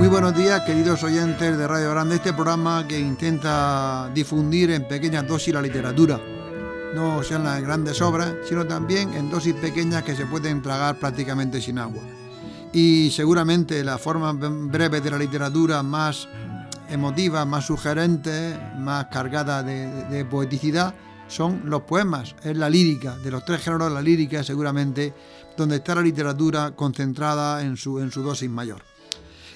Muy buenos días, queridos oyentes de Radio Grande, este programa que intenta difundir en pequeñas dosis la literatura. No sean las grandes obras, sino también en dosis pequeñas que se pueden tragar prácticamente sin agua. Y seguramente la forma breve de la literatura más emotiva, más sugerente, más cargada de poeticidad son los poemas, es la lírica. De los tres géneros, la lírica es seguramente donde está la literatura concentrada en su dosis mayor.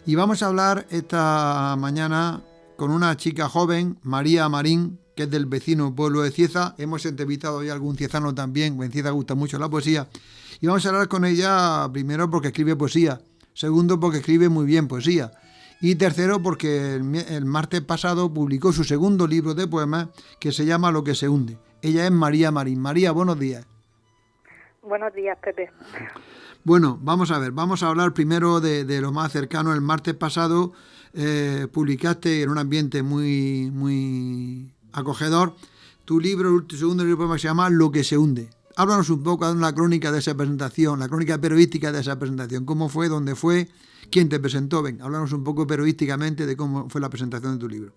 Y vamos a hablar esta mañana con una chica joven, María Marín, que es del vecino pueblo de Cieza. Hemos entrevistado ya a algún ciezano también, en Cieza gusta mucho la poesía. Y vamos a hablar con ella, primero porque escribe poesía, segundo porque escribe muy bien poesía, y tercero porque el martes pasado publicó su segundo libro de poemas que se llama Lo que se hunde. Ella es María Marín. María, buenos días. Buenos días, Pepe. Bueno, vamos a ver, vamos a hablar primero de lo más cercano. El martes pasado publicaste en un ambiente muy acogedor tu libro, tu segundo libro de poemas, se llama Lo que se hunde. Háblanos un poco de una crónica de esa presentación, la crónica periodística de esa presentación. ¿Cómo fue? ¿Dónde fue? ¿Quién te presentó? Ven, háblanos un poco periodísticamente de cómo fue la presentación de tu libro.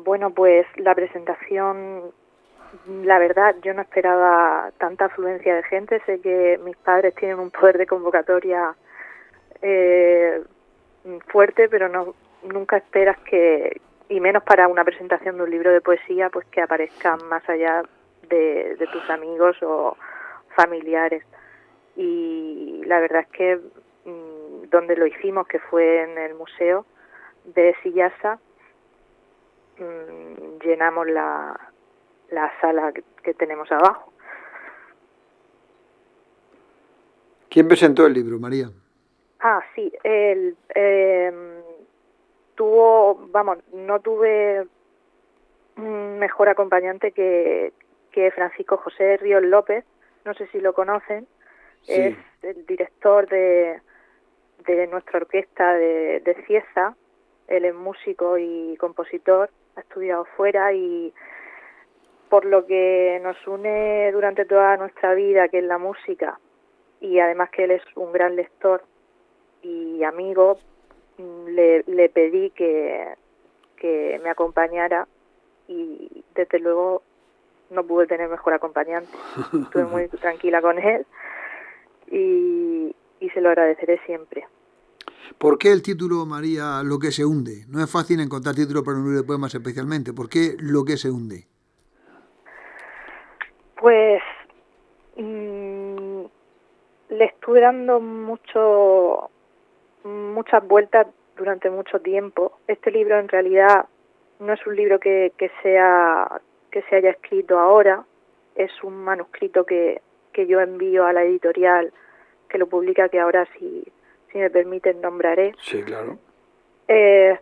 Bueno, pues la presentación, la verdad, yo no esperaba tanta afluencia de gente. Sé que mis padres tienen un poder de convocatoria fuerte, pero nunca esperas que, y menos para una presentación de un libro de poesía, pues que aparezcan más allá de tus amigos o familiares. Y la verdad es que donde lo hicimos, que fue en el museo de Sillasa, llenamos la sala que tenemos abajo. ¿Quién presentó el libro, María? Sí, no tuve un mejor acompañante que Francisco José Ríos López, no sé si lo conocen, sí. Es el director de nuestra orquesta de Cieza. Él es músico y compositor, ha estudiado fuera, y por lo que nos une durante toda nuestra vida, que es la música, y además que él es un gran lector y amigo, le pedí que me acompañara, y desde luego no pude tener mejor acompañante. Estuve muy tranquila con él y se lo agradeceré siempre. ¿Por qué el título, María, Lo que se hunde? No es fácil encontrar título para un libro de poemas especialmente. ¿Por qué Lo que se hunde? Pues le estuve dando muchas vueltas durante mucho tiempo. Este libro en realidad no es un libro que se haya escrito ahora, es un manuscrito que yo envío a la editorial que lo publica, que ahora si me permiten nombraré. Sí, claro. Le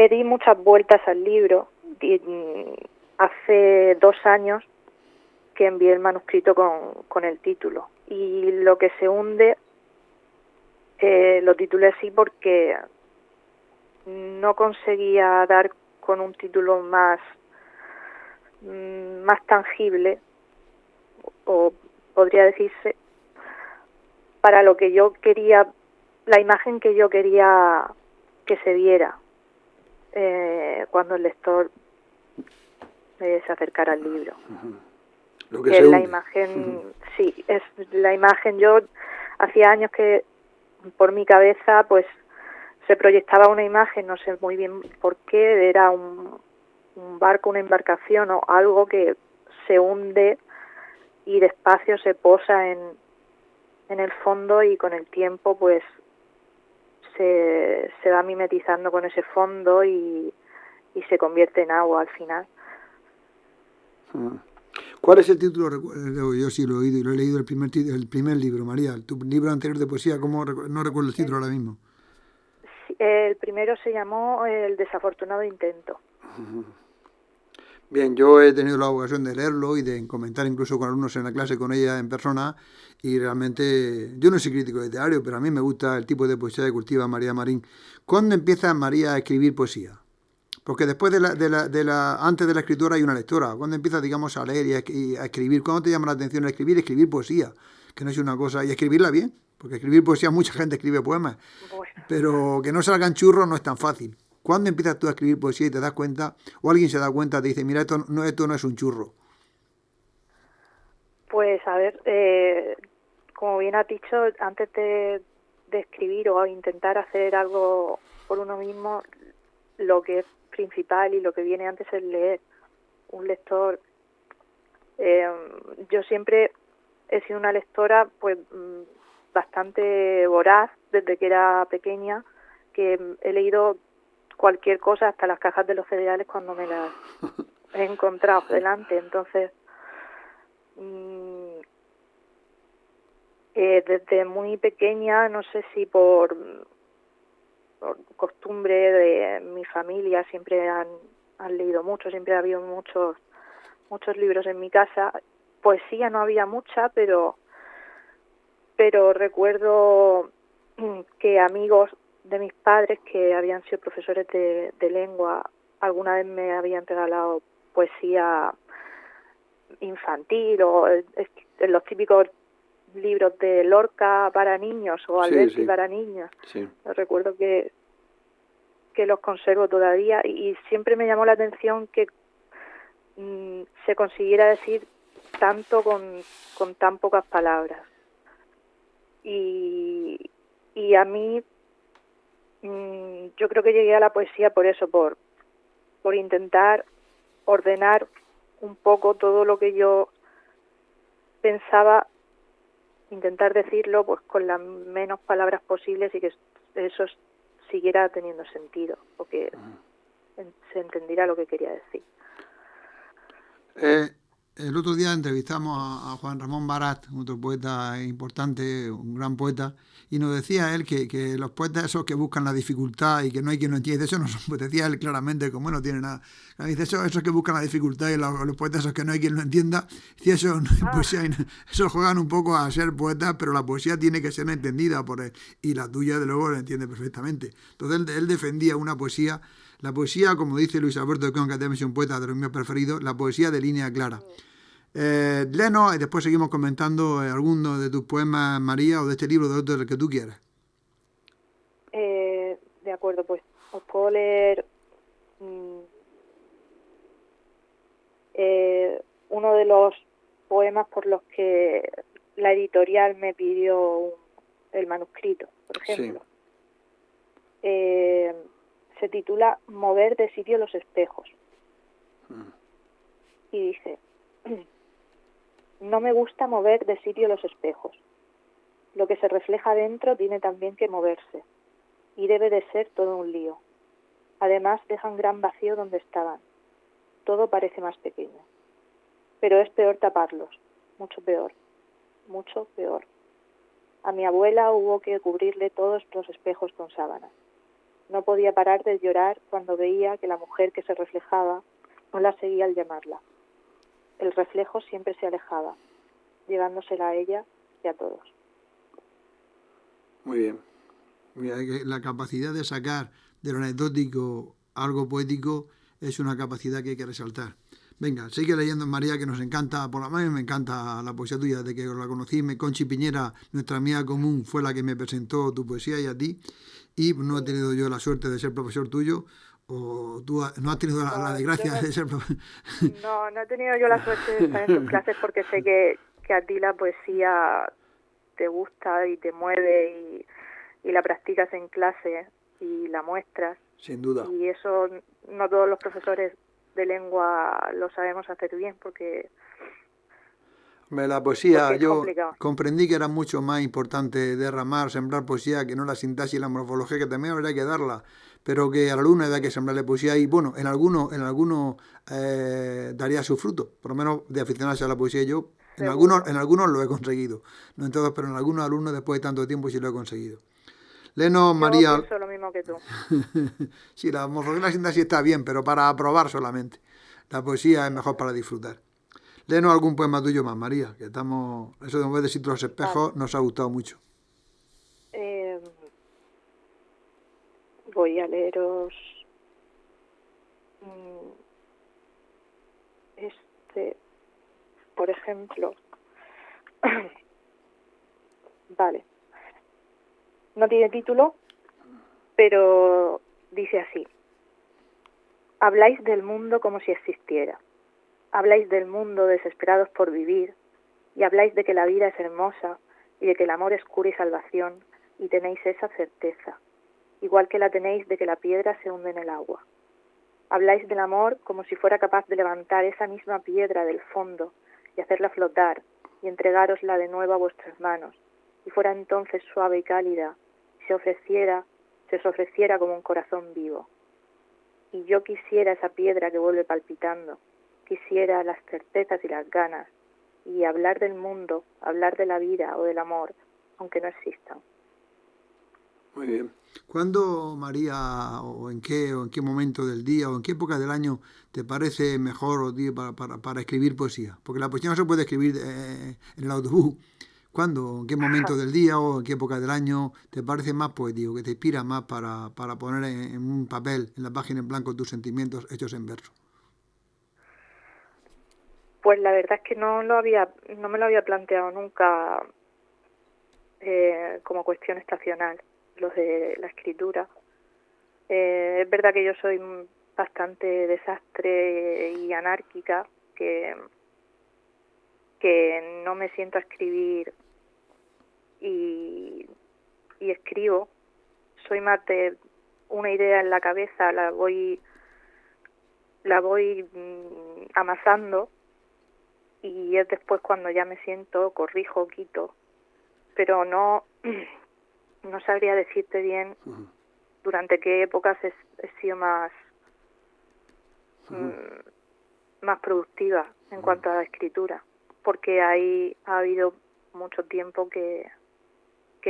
di muchas vueltas al libro. Hace 2 años que envié el manuscrito con el título. Y Lo que se hunde lo titulé así porque no conseguía dar con un título más tangible, o podría decirse, para lo que yo quería, la imagen que yo quería que se viera cuando el lector se acercara al libro. Lo que es la imagen, sí, es la imagen. Yo hacía años que por mi cabeza pues se proyectaba una imagen, no sé muy bien por qué, era un barco, una embarcación o algo que se hunde y despacio se posa en el fondo, y con el tiempo pues se va mimetizando con ese fondo y se convierte en agua al final. ¿Cuál es el título? Yo sí lo he oído y lo he leído, el primer libro, María. Tu libro anterior de poesía, ¿cómo? No recuerdo el título ahora mismo. Sí, el primero se llamó El desafortunado intento. Bien, yo he tenido la ocasión de leerlo y de comentar incluso con alumnos en la clase con ella en persona, y realmente yo no soy crítico literario, pero a mí me gusta el tipo de poesía que cultiva María Marín. ¿Cuándo empieza María a escribir poesía? Porque después antes de la escritura hay una lectora. ¿Cuándo empiezas, digamos, a leer y a escribir? ¿Cuándo te llama la atención escribir poesía? que no es una cosa, y escribirla bien, porque escribir poesía, mucha gente escribe poemas, Bueno, pero que no salgan churros no es tan fácil. ¿Cuándo empiezas tú a escribir poesía y te das cuenta, o alguien se da cuenta, te dice, mira, esto no es un churro? pues a ver, como bien has dicho, antes de escribir o intentar hacer algo por uno mismo, lo que es principal y lo que viene antes es leer. Un lector, yo siempre he sido una lectora pues bastante voraz desde que era pequeña, que he leído cualquier cosa, hasta las cajas de los cereales cuando me las he encontrado delante. Entonces, desde muy pequeña, no sé si por costumbre de mi familia, siempre han leído mucho, siempre ha habido muchos libros en mi casa. Poesía no había mucha, pero recuerdo que amigos de mis padres que habían sido profesores de lengua alguna vez me habían regalado poesía infantil o los típicos libros de Lorca para niños o Alberti para niños. Sí. Recuerdo que los conservo todavía y siempre me llamó la atención que se consiguiera decir tanto con tan pocas palabras. Y a mí yo creo que llegué a la poesía por eso, por intentar ordenar un poco todo lo que yo pensaba, intentar decirlo pues con las menos palabras posibles y que eso siguiera teniendo sentido, o que se entendiera lo que quería decir. El otro día entrevistamos a Juan Ramón Barat, otro poeta importante, un gran poeta, y nos decía él que los poetas esos que buscan la dificultad y que no hay quien lo entienda, eso no son, pues decía él claramente, como no tiene nada. Dice, esos que buscan la dificultad y los poetas esos que no hay quien lo entienda, dice, eso no hay poesía, eso juegan un poco a ser poetas, pero la poesía tiene que ser entendida por él, y la tuya, de luego, la entiende perfectamente. Entonces él defendía una poesía. La poesía, como dice Luis Alberto de Con, que también es un poeta de los míos preferidos, la poesía de línea clara. Léenos y después seguimos comentando alguno de tus poemas, María, o de este libro, de otro, del que tú quieras. De acuerdo, pues os puedo leer uno de los poemas por los que la editorial me pidió el manuscrito, por ejemplo. Sí. Se titula Mover de sitio los espejos. Y dice: no me gusta mover de sitio los espejos. Lo que se refleja dentro tiene también que moverse, y debe de ser todo un lío. Además dejan gran vacío donde estaban. Todo parece más pequeño. Pero es peor taparlos, mucho peor, mucho peor. A mi abuela hubo que cubrirle todos los espejos con sábanas. No podía parar de llorar cuando veía que la mujer que se reflejaba no la seguía al llamarla. El reflejo siempre se alejaba, llevándosela a ella y a todos. Muy bien. La capacidad de sacar de lo anecdótico algo poético es una capacidad que hay que resaltar. Venga, sigue leyendo, María, que nos encanta, por lo menos me encanta la poesía tuya, de que la conocí. Conchi Piñera, nuestra amiga común, fue la que me presentó tu poesía y a ti, y no he tenido yo la suerte de ser profesor tuyo, o tú no has tenido la desgracia de ser profesor. No he tenido yo la suerte de estar en tus clases, porque sé que a ti la poesía te gusta y te mueve y la practicas en clase y la muestras. Sin duda. Y eso no todos los profesores de lengua lo sabemos hacer bien, porque la poesía, yo complicado. Comprendí que era mucho más importante derramar, sembrar poesía, que no la sintaxis y la morfología, que también habría que darla, pero que al alumno hay que sembrarle poesía y bueno, en algunos daría su fruto, por lo menos de aficionarse a la poesía. Yo en algunos lo he conseguido, no en todos, pero en algunos alumnos después de tanto tiempo sí lo he conseguido. Léenos, María. Yo pienso lo mismo que tú. Sí, la morfología y la sintaxis está bien, pero para aprobar solamente. La poesía es mejor para disfrutar. Léenos algún poema tuyo más, María, que estamos... Eso de mover de sitio los espejos nos ha gustado mucho. Voy a leeros por ejemplo, Vale. No tiene título, pero dice así. Habláis del mundo como si existiera. Habláis del mundo desesperados por vivir y habláis de que la vida es hermosa y de que el amor es cura y salvación y tenéis esa certeza, igual que la tenéis de que la piedra se hunde en el agua. Habláis del amor como si fuera capaz de levantar esa misma piedra del fondo y hacerla flotar y entregárosla de nuevo a vuestras manos y fuera entonces suave y cálida y se os ofreciera como un corazón vivo. Y yo quisiera esa piedra que vuelve palpitando, quisiera las certezas y las ganas, y hablar del mundo, hablar de la vida o del amor, aunque no existan. Muy bien. ¿Cuándo, María, o en qué momento del día o en qué época del año te parece mejor para escribir poesía? Porque la poesía no se puede escribir en el autobús. ¿Cuándo, en qué momento del día o en qué época del año te parece más poético, que te inspira más para poner en un papel, en la página en blanco, tus sentimientos hechos en verso? Pues la verdad es que no me lo había planteado nunca como cuestión estacional, lo de la escritura. Es verdad que yo soy bastante desastre y anárquica, que no me siento a escribir y escribo. Soy más de una idea en la cabeza, la voy amasando y es después cuando ya me siento, corrijo, quito. Pero no sabría decirte bien durante qué épocas he sido más productiva en cuanto a la escritura, porque ha habido mucho tiempo que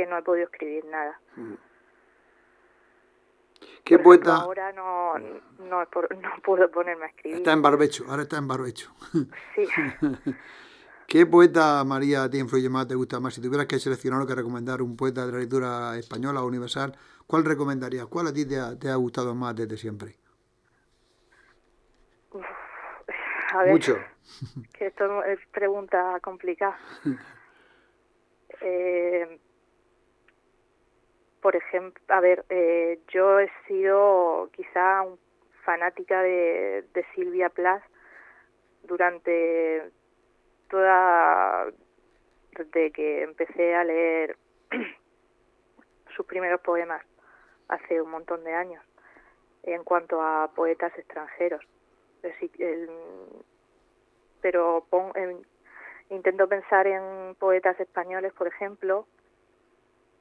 no he podido escribir nada. ¿Qué por poeta? Ejemplo, ahora no puedo ponerme a escribir. Está en barbecho, ahora está en barbecho. Sí. ¿Qué poeta, María, te influye más, te gusta más? Si tuvieras que seleccionar o que recomendar un poeta de la literatura española o universal, ¿cuál recomendarías? ¿Cuál a ti te ha gustado más desde siempre? A ver, mucho. Que esto es pregunta complicada. Por ejemplo, a ver, yo he sido quizá fanática de Silvia Plath durante desde que empecé a leer sus primeros poemas hace un montón de años, en cuanto a poetas extranjeros. Pero intento pensar en poetas españoles, por ejemplo,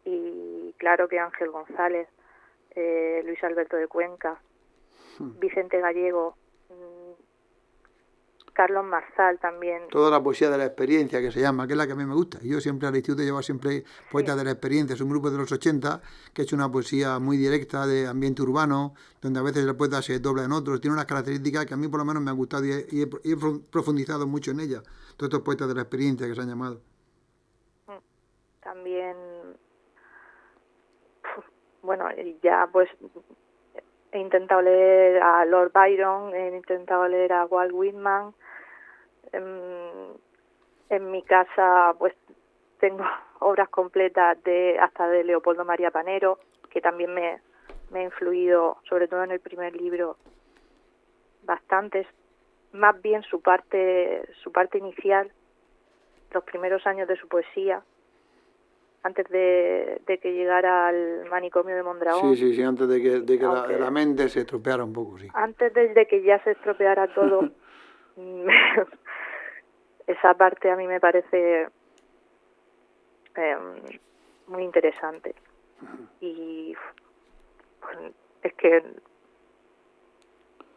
y claro que Ángel González, Luis Alberto de Cuenca, Vicente Gallego, Carlos Marsal también. Toda la poesía de la experiencia, que se llama, que es la que a mí me gusta. Y yo siempre al instituto llevo siempre poetas de la experiencia. Es un grupo de los 80 que ha hecho una poesía muy directa de ambiente urbano, donde a veces el poeta se dobla en otros. Tiene unas características que a mí por lo menos me han gustado y he profundizado mucho en ellas. Todos estos poetas de la experiencia que se han llamado. También, bueno, ya pues he intentado leer a Lord Byron, he intentado leer a Walt Whitman. En mi casa pues tengo obras completas hasta de Leopoldo María Panero, que también me ha influido, sobre todo en el primer libro, bastantes. Más bien su parte inicial, los primeros años de su poesía, antes de que llegara al manicomio de Mondragón. Sí, antes de que la mente se estropeara un poco, sí. Antes de que ya se estropeara todo, esa parte a mí me parece muy interesante. Y pues, es que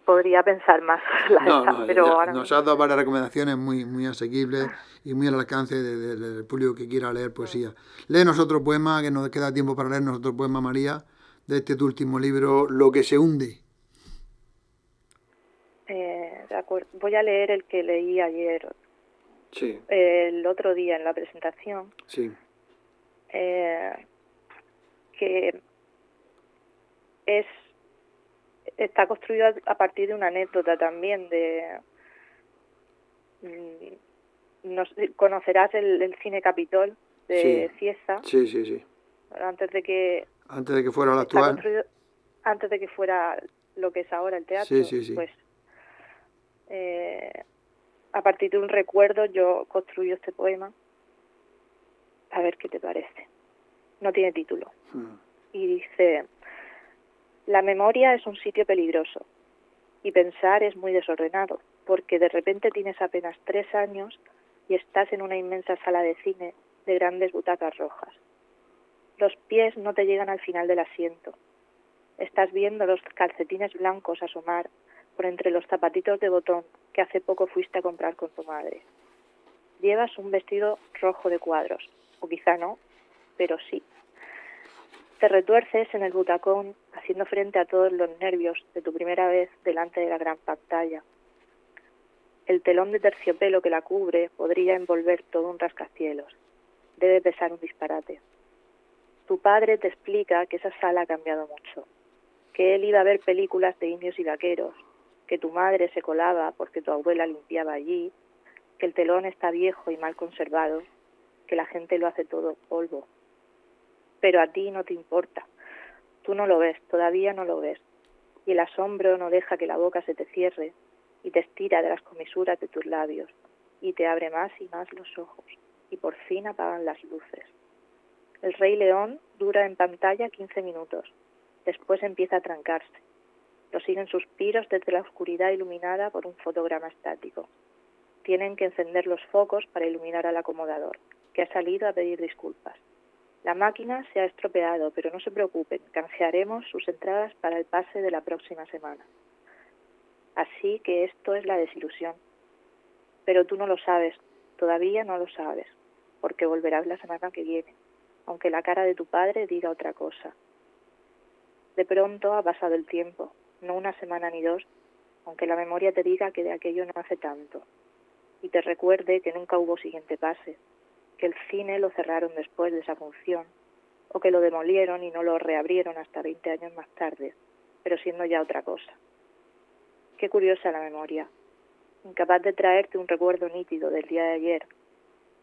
podría pensar más, pero ahora nos has dado varias recomendaciones muy asequibles y muy al alcance del público que quiera leer poesía. Léenos otro poema, que nos queda tiempo para leernos otro poema, María, de tu último libro, Lo que se hunde. De acuerdo. Voy a leer el que leí ayer, sí. El otro día en la presentación, sí. Que está construido a partir de una anécdota también conocerás el Cine Capitol, de Cieza. Sí, sí, sí. Antes de que fuera la actual. Antes de que fuera lo que es ahora el teatro. Sí, sí, sí. Pues a partir de un recuerdo yo construyo este poema. A ver qué te parece. No tiene título. Y dice: la memoria es un sitio peligroso y pensar es muy desordenado, porque de repente tienes apenas 3 años y estás en una inmensa sala de cine de grandes butacas rojas. Los pies no te llegan al final del asiento. Estás viendo los calcetines blancos asomar por entre los zapatitos de botón que hace poco fuiste a comprar con tu madre. Llevas un vestido rojo de cuadros, o quizá no, pero sí. Te retuerces en el butacón, haciendo frente a todos los nervios de tu primera vez delante de la gran pantalla. El telón de terciopelo que la cubre podría envolver todo un rascacielos. Debe pesar un disparate. Tu padre te explica que esa sala ha cambiado mucho, que él iba a ver películas de indios y vaqueros, que tu madre se colaba porque tu abuela limpiaba allí, que el telón está viejo y mal conservado, que la gente lo hace todo polvo. Pero a ti no te importa. Tú no lo ves, todavía no lo ves. Y el asombro no deja que la boca se te cierre y te estira de las comisuras de tus labios y te abre más y más los ojos y por fin apagan las luces. El Rey León dura en pantalla 15 minutos. Después empieza a trancarse. Lo siguen suspiros desde la oscuridad iluminada por un fotograma estático. Tienen que encender los focos para iluminar al acomodador, que ha salido a pedir disculpas. La máquina se ha estropeado, pero no se preocupen, canjearemos sus entradas para el pase de la próxima semana. Así que esto es la desilusión. Pero tú no lo sabes, todavía no lo sabes, porque volverás la semana que viene, aunque la cara de tu padre diga otra cosa. De pronto ha pasado el tiempo, no una semana ni 2, aunque la memoria te diga que de aquello no hace tanto, y te recuerde que nunca hubo siguiente pase, que el cine lo cerraron después de esa función, o que lo demolieron y no lo reabrieron hasta 20 años más tarde, pero siendo ya otra cosa. Qué curiosa la memoria, incapaz de traerte un recuerdo nítido del día de ayer,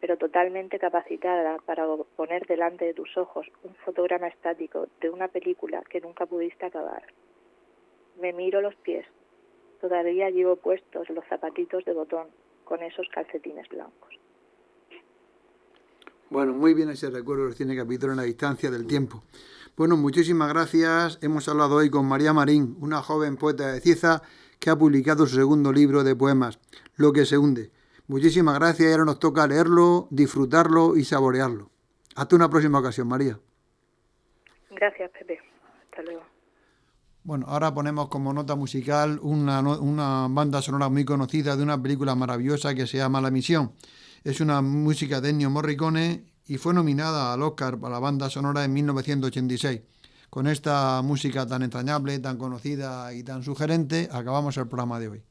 pero totalmente capacitada para poner delante de tus ojos un fotograma estático de una película que nunca pudiste acabar. Me miro los pies, todavía llevo puestos los zapatitos de botón con esos calcetines blancos. Bueno, muy bien ese recuerdo del cine capítulo en la distancia del tiempo. Bueno, muchísimas gracias. Hemos hablado hoy con María Marín, una joven poeta de Cieza que ha publicado su segundo libro de poemas, Lo que se hunde. Muchísimas gracias y ahora nos toca leerlo, disfrutarlo y saborearlo. Hasta una próxima ocasión, María. Gracias, Pepe. Hasta luego. Bueno, ahora ponemos como nota musical una banda sonora muy conocida de una película maravillosa que se llama La Misión. Es una música de Ennio Morricone y fue nominada al Oscar para la banda sonora en 1986. Con esta música tan entrañable, tan conocida y tan sugerente, acabamos el programa de hoy.